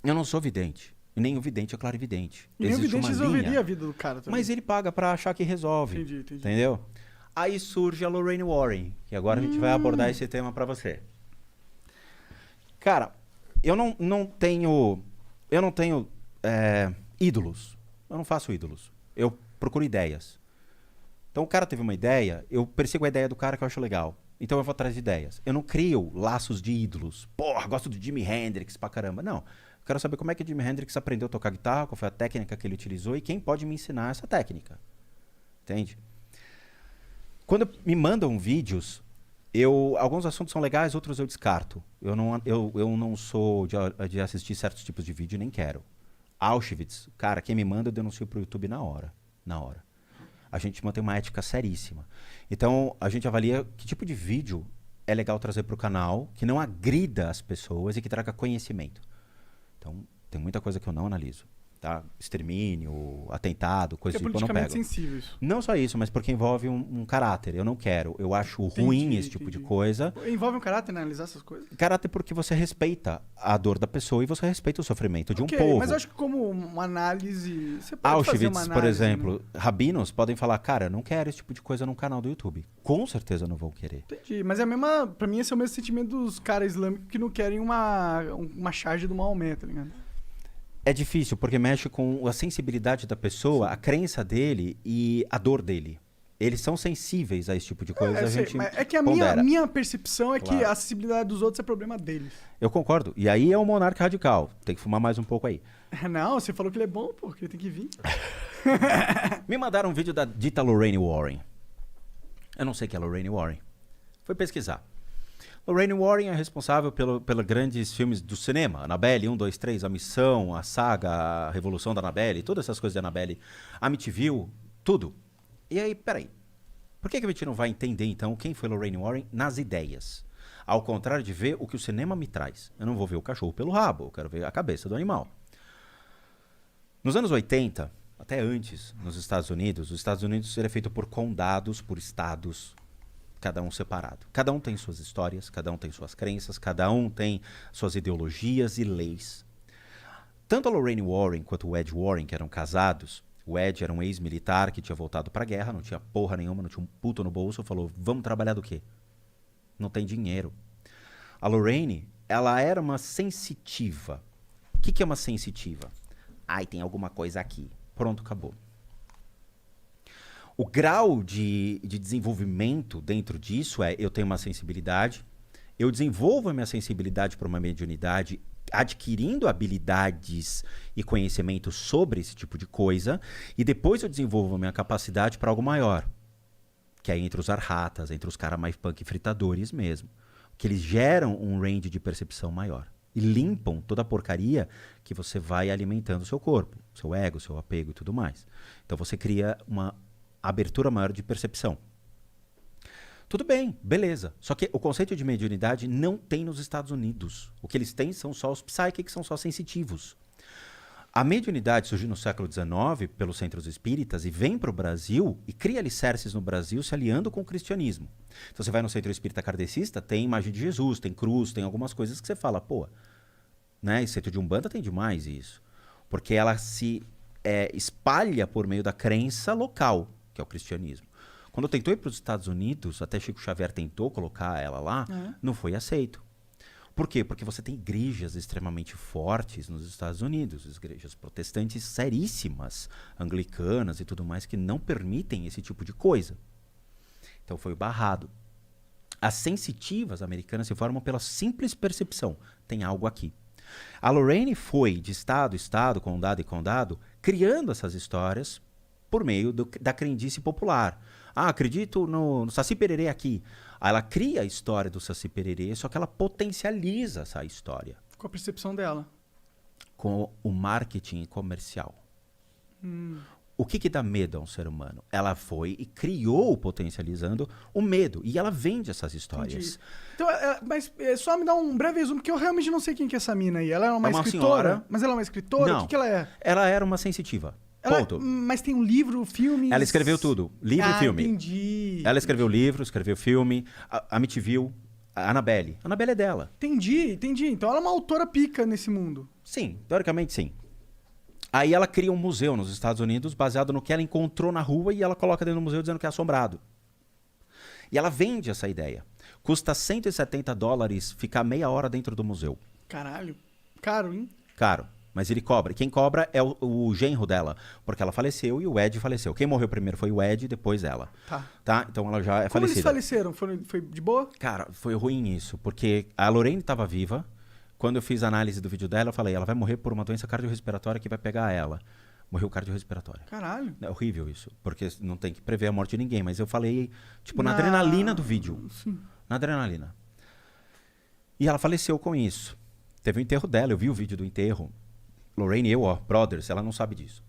Eu não sou vidente. E nem o vidente é clarividente. E nem o Existe vidente uma resolveria linha, a vida do cara também. mas ele paga pra achar que resolve. Entendi. Entendeu? Aí surge a Lorraine Warren, que agora a gente vai abordar esse tema pra você. Cara, eu não tenho ídolos. Eu não faço ídolos. Eu procuro ideias. Então o cara teve uma ideia, eu persigo a ideia do cara que eu acho legal. Então eu vou atrás de ideias. Eu não crio laços de ídolos. Porra, gosto do Jimi Hendrix pra caramba. Não. Eu quero saber como é que o Jimi Hendrix aprendeu a tocar guitarra, qual foi a técnica que ele utilizou e quem pode me ensinar essa técnica. Entende? Quando me mandam vídeos, alguns assuntos são legais, outros eu descarto. Eu não sou de assistir certos tipos de vídeo, nem quero. Auschwitz, cara, quem me manda eu denuncio pro YouTube na hora. Na hora. A gente mantém uma ética seríssima. Então, a gente avalia que tipo de vídeo é legal trazer pro canal, que não agrida as pessoas e que traga conhecimento. Então, tem muita coisa que eu não analiso. Tá? Extermínio, atentado, coisa Porque é tipo, eu não pego. politicamente sensível isso. Não só isso, mas porque envolve um caráter. Eu não quero. Eu acho ruim esse tipo de coisa. Envolve um caráter, né? Analisar essas coisas? Caráter porque você respeita a dor da pessoa e você respeita o sofrimento de um Ok, povo. mas eu acho que como uma análise... Você pode fazer Auschwitz, uma análise, por exemplo, né? rabinos podem falar, cara, eu não quero esse tipo de coisa no canal do YouTube. Com certeza não vão querer. Entendi, mas é a mesma... Pra mim esse é o mesmo sentimento dos caras islâmicos que não querem uma charge do Maomé, tá ligado? É difícil, porque mexe com a sensibilidade da pessoa, Sim. a crença dele e a dor dele. Eles são sensíveis a esse tipo de coisa. Eu sei, gente mas é que a pondera. minha percepção é que Claro. a acessibilidade dos outros é problema deles. Eu concordo. E aí é um monarca radical. Tem que fumar mais um pouco aí. Não, você falou que ele é bom, pô, que ele tem que vir. Me mandaram um vídeo da dita Lorraine Warren. Eu não sei quem é Lorraine Warren. Fui pesquisar. Lorraine Warren é responsável pelos grandes filmes do cinema. Annabelle 1, 2, 3, A Missão, a Saga, a Revolução da Annabelle, todas essas coisas de Annabelle. Amityville, tudo. E aí, peraí. Por que a gente não vai entender, então, quem foi Lorraine Warren nas ideias? Ao contrário de ver o que o cinema me traz. Eu não vou ver o cachorro pelo rabo, eu quero ver a cabeça do animal. Nos anos 80, até antes, nos Estados Unidos, os Estados Unidos era feito por condados, por estados, cada um separado. Cada um tem suas histórias, cada um tem suas crenças, cada um tem suas ideologias e leis. Tanto a Lorraine Warren quanto o Ed Warren, que eram casados, o Ed era um ex-militar que tinha voltado pra guerra, não tinha porra nenhuma, não tinha um puto no bolso, falou, vamos trabalhar do quê? Não tem dinheiro. A Lorraine, ela era uma sensitiva. O que é uma sensitiva? Ai, tem alguma coisa aqui. Pronto, acabou. O grau de desenvolvimento dentro disso é, eu tenho uma sensibilidade, eu desenvolvo a minha sensibilidade para uma mediunidade, adquirindo habilidades e conhecimento sobre esse tipo de coisa, e depois eu desenvolvo a minha capacidade para algo maior, que é entre os arhatas, entre os caras mais punk fritadores mesmo, que eles geram um range de percepção maior e limpam toda a porcaria que você vai alimentando o seu corpo, seu ego, seu apego e tudo mais. Então você cria uma abertura maior de percepção. Tudo bem, beleza. Só que o conceito de mediunidade não tem nos Estados Unidos. O que eles têm são só os psychics, são só sensitivos. A mediunidade surgiu no século XIX pelos centros espíritas e vem para o Brasil e cria alicerces no Brasil se aliando com o cristianismo. Então você vai no centro espírita kardecista, tem imagem de Jesus, tem cruz, tem algumas coisas que você fala, pô, né? E centro de Umbanda tem demais isso. Porque ela se espalha por meio da crença local, que é o cristianismo. Quando tentou ir para os Estados Unidos, até Chico Xavier tentou colocar ela lá, não foi aceito. Por quê? Porque você tem igrejas extremamente fortes nos Estados Unidos, igrejas protestantes seríssimas, anglicanas e tudo mais, que não permitem esse tipo de coisa. Então foi barrado. As sensitivas americanas se formam pela simples percepção. Tem algo aqui. A Lorraine foi de estado, estado, condado e condado, criando essas histórias por meio da crendice popular. Ah, acredito no Saci Pererê aqui. Aí ela cria a história do Saci Pererê, só que ela potencializa essa história. Com a percepção dela. Com o marketing comercial. O que dá medo a um ser humano? Ela foi e criou, potencializando o medo. E ela vende essas histórias. Entendi. Então, mas só me dá um breve resumo, porque eu realmente não sei quem que é essa mina aí. Ela é uma escritora? Senhora. Mas ela é uma escritora? Não. O que ela é? Ela era uma sensitiva. Ponto. Mas tem um livro, filme... Ela escreveu tudo. Livro e filme. Entendi. Ela escreveu livro, escreveu filme. Amityville. A Annabelle. A Annabelle é dela. Entendi. Então ela é uma autora pica nesse mundo. Sim, teoricamente sim. Aí ela cria um museu nos Estados Unidos baseado no que ela encontrou na rua e ela coloca dentro do museu dizendo que é assombrado. E ela vende essa ideia. Custa $170 ficar meia hora dentro do museu. Caralho. Caro, hein? Caro. Mas ele cobra. Quem cobra é o genro dela. Porque ela faleceu e o Ed faleceu. Quem morreu primeiro foi o Ed e depois ela. Tá? Então ela já é Como eles falecida. faleceram? Foi de boa? Cara, foi ruim isso. Porque a Lorraine estava viva. Quando eu fiz a análise do vídeo dela, eu falei, ela vai morrer por uma doença cardiorrespiratória que vai pegar ela. Morreu cardiorrespiratória. Caralho. É horrível isso, porque não tem que prever a morte de ninguém. Mas eu falei, tipo, na adrenalina do vídeo. Sim. Na adrenalina. E ela faleceu com isso. Teve o enterro dela, eu vi o vídeo do enterro. Lorraine e eu, brothers, ela não sabe disso.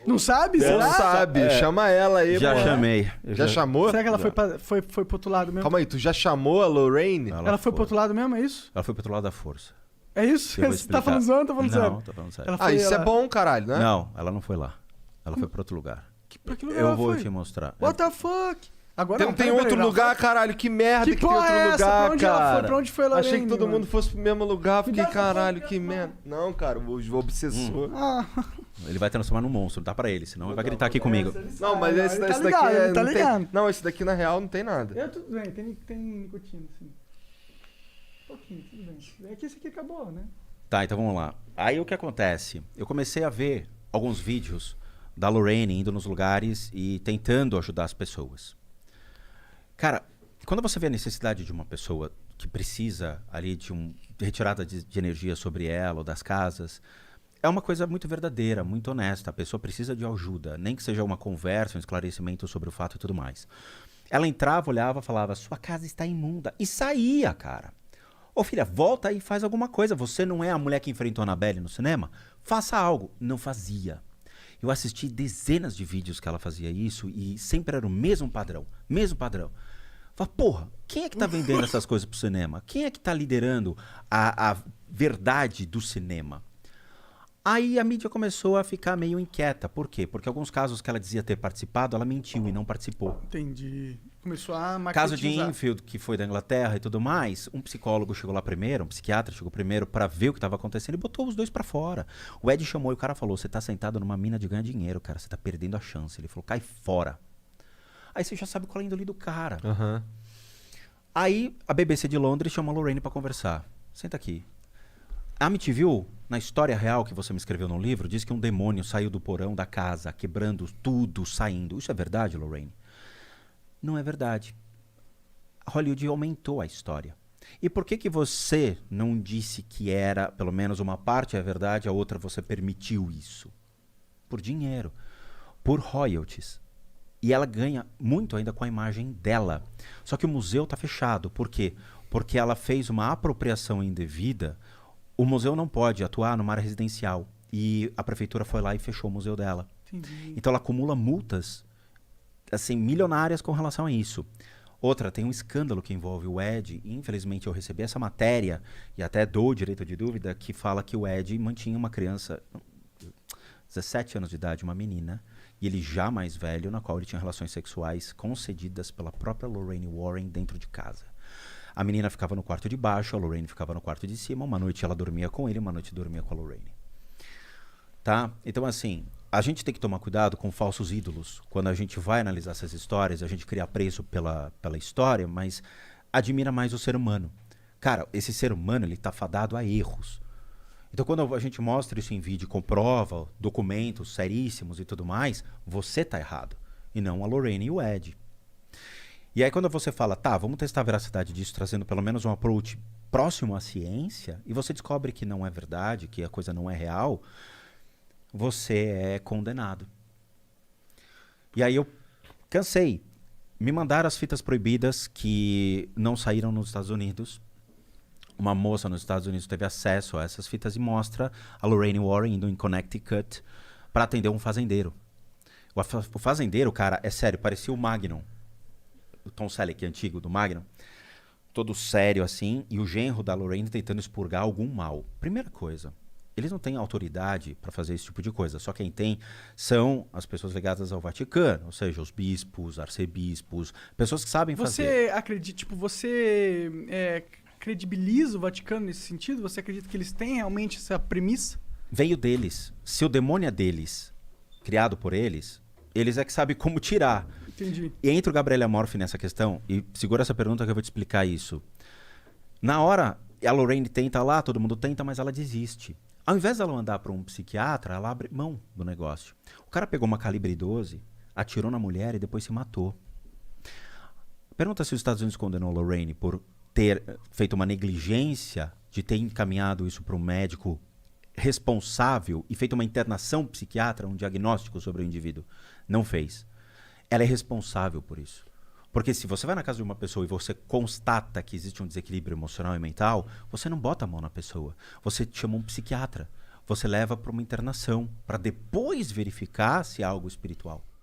Não sabe? Não Será? sabe, chama ela aí. Já pô. chamei. Já chamou? Será que ela Já. foi pro outro lado mesmo? Calma aí, tu já chamou a Lorraine? Ela foi pro outro lado mesmo, é isso? Ela foi pro outro lado da força. É isso? Eu vou Você tá explicar. falando zoando ou tá falando sério? Não, tô falando sério. Ela Ah, foi- isso é ela- bom, caralho, né? Não, ela não foi lá. Ela foi pra outro lugar. Pra que lugar Eu ela vou foi? te mostrar. What the fuck? Agora Tem, não, tem peraí, outro peraí, lugar, caralho, que merda Que que tem porra outro é essa? lugar, Pra onde ela cara. foi? Pra onde foi a Lorraine, Achei que todo mano? mundo fosse pro mesmo lugar, fiquei, Cuidado, caralho, cuidado, que merda. Não, cara, o obsessor. Ah, Ele vai transformar num monstro, dá pra ele, senão ele vai gritar aqui comigo. Não, mas ele esse, tá esse ligado, daqui ele tá não ligado. tem. Não, esse daqui na real não tem nada. eu tudo bem, tem nicotina, assim. Um pouquinho, tudo bem. É que esse aqui acabou, né? Tá, então vamos lá. Aí o que acontece? Eu comecei a ver alguns vídeos da Lorraine indo nos lugares e tentando ajudar as pessoas. Cara, quando você vê a necessidade de uma pessoa que precisa ali de retirada de energia sobre ela ou das casas, é uma coisa muito verdadeira, muito honesta. A pessoa precisa de ajuda, nem que seja uma conversa, um esclarecimento sobre o fato e tudo mais. Ela entrava, olhava, falava, sua casa está imunda. E saía, cara. Ô filha, volta aí e faz alguma coisa. Você não é a mulher que enfrentou a Annabelle no cinema? Faça algo. Não fazia. Eu assisti dezenas de vídeos que ela fazia isso e sempre era o mesmo padrão. Mesmo padrão. Fala, porra, quem é que tá vendendo essas coisas pro cinema? Quem é que tá liderando a verdade do cinema? Aí a mídia começou a ficar meio inquieta. Por quê? Porque alguns casos que ela dizia ter participado, ela mentiu e não participou. Entendi. Começou a Caso de marketizar. Enfield, que foi da Inglaterra e tudo mais, um psicólogo chegou lá primeiro, um psiquiatra chegou primeiro pra ver o que estava acontecendo e botou os dois pra fora. O Ed chamou e o cara falou, você tá sentado numa mina de ganhar dinheiro, cara, você tá perdendo a chance. Ele falou, cai fora. Aí você já sabe qual é a índole do cara. Aham. Aí a BBC de Londres chamou a Lorraine pra conversar. Senta aqui. A Amityville, na história real que você me escreveu no livro, diz que um demônio saiu do porão da casa, quebrando tudo, saindo. Isso é verdade, Lorraine? Não é verdade. Hollywood aumentou a história. E por que você não disse que era, pelo menos uma parte é verdade, a outra você permitiu isso? Por dinheiro, por royalties. E ela ganha muito ainda com a imagem dela. Só que o museu está fechado. Por quê? Porque ela fez uma apropriação indevida. O museu não pode atuar numa área residencial. E a prefeitura foi lá e fechou o museu dela. Entendi. Então ela acumula multas assim, milionárias com relação a isso. Outra, tem um escândalo que envolve o Ed. E, infelizmente, eu recebi essa matéria, e até dou o direito de dúvida, que fala que o Ed mantinha uma criança, 17 anos de idade, uma menina, e ele já mais velho, na qual ele tinha relações sexuais concedidas pela própria Lorraine Warren dentro de casa. A menina ficava no quarto de baixo, a Lorraine ficava no quarto de cima. Uma noite ela dormia com ele, uma noite dormia com a Lorraine. Tá? Então, assim, a gente tem que tomar cuidado com falsos ídolos. Quando a gente vai analisar essas histórias, a gente cria apreço pela história, mas admira mais o ser humano. Cara, esse ser humano, ele tá fadado a erros. Então, quando a gente mostra isso em vídeo, comprova, documentos seríssimos e tudo mais, você tá errado. E não a Lorraine e o Ed. E aí, quando você fala, tá, vamos testar a veracidade disso, trazendo pelo menos um approach próximo à ciência, e você descobre que não é verdade, que a coisa não é real, você é condenado. E aí eu cansei. Me mandaram as fitas proibidas que não saíram nos Estados Unidos. Uma moça nos Estados Unidos teve acesso a essas fitas e mostra a Lorraine Warren indo em Connecticut para atender um fazendeiro. O fazendeiro, cara, é sério, parecia o Magnum. O Tom Selleck, antigo, do Magnum. Todo sério assim, e o genro da Lorraine tentando expurgar algum mal. Primeira coisa, eles não têm autoridade para fazer esse tipo de coisa. Só quem tem são as pessoas ligadas ao Vaticano, ou seja, os bispos, arcebispos, pessoas que sabem fazer. Você acredita, tipo, credibiliza o Vaticano nesse sentido? Você acredita que eles têm realmente essa premissa? Veio deles. Se o demônio é deles, criado por eles é que sabem como tirar. Entendi. E entra o Gabriel Amorfi nessa questão, e segura essa pergunta que eu vou te explicar isso. Na hora, a Lorraine tenta lá, todo mundo tenta, mas ela desiste. Ao invés dela andar para um psiquiatra, ela abre mão do negócio. O cara pegou uma calibre 12, atirou na mulher e depois se matou. Pergunta se os Estados Unidos condenou Lorraine por ter feito uma negligência de ter encaminhado isso para um médico responsável e feito uma internação psiquiatra, um diagnóstico sobre o indivíduo. Não fez. Ela é responsável por isso. Porque se você vai na casa de uma pessoa e você constata que existe um desequilíbrio emocional e mental, você não bota a mão na pessoa. Você chama um psiquiatra. Você leva para uma internação, para depois verificar se é algo espiritual.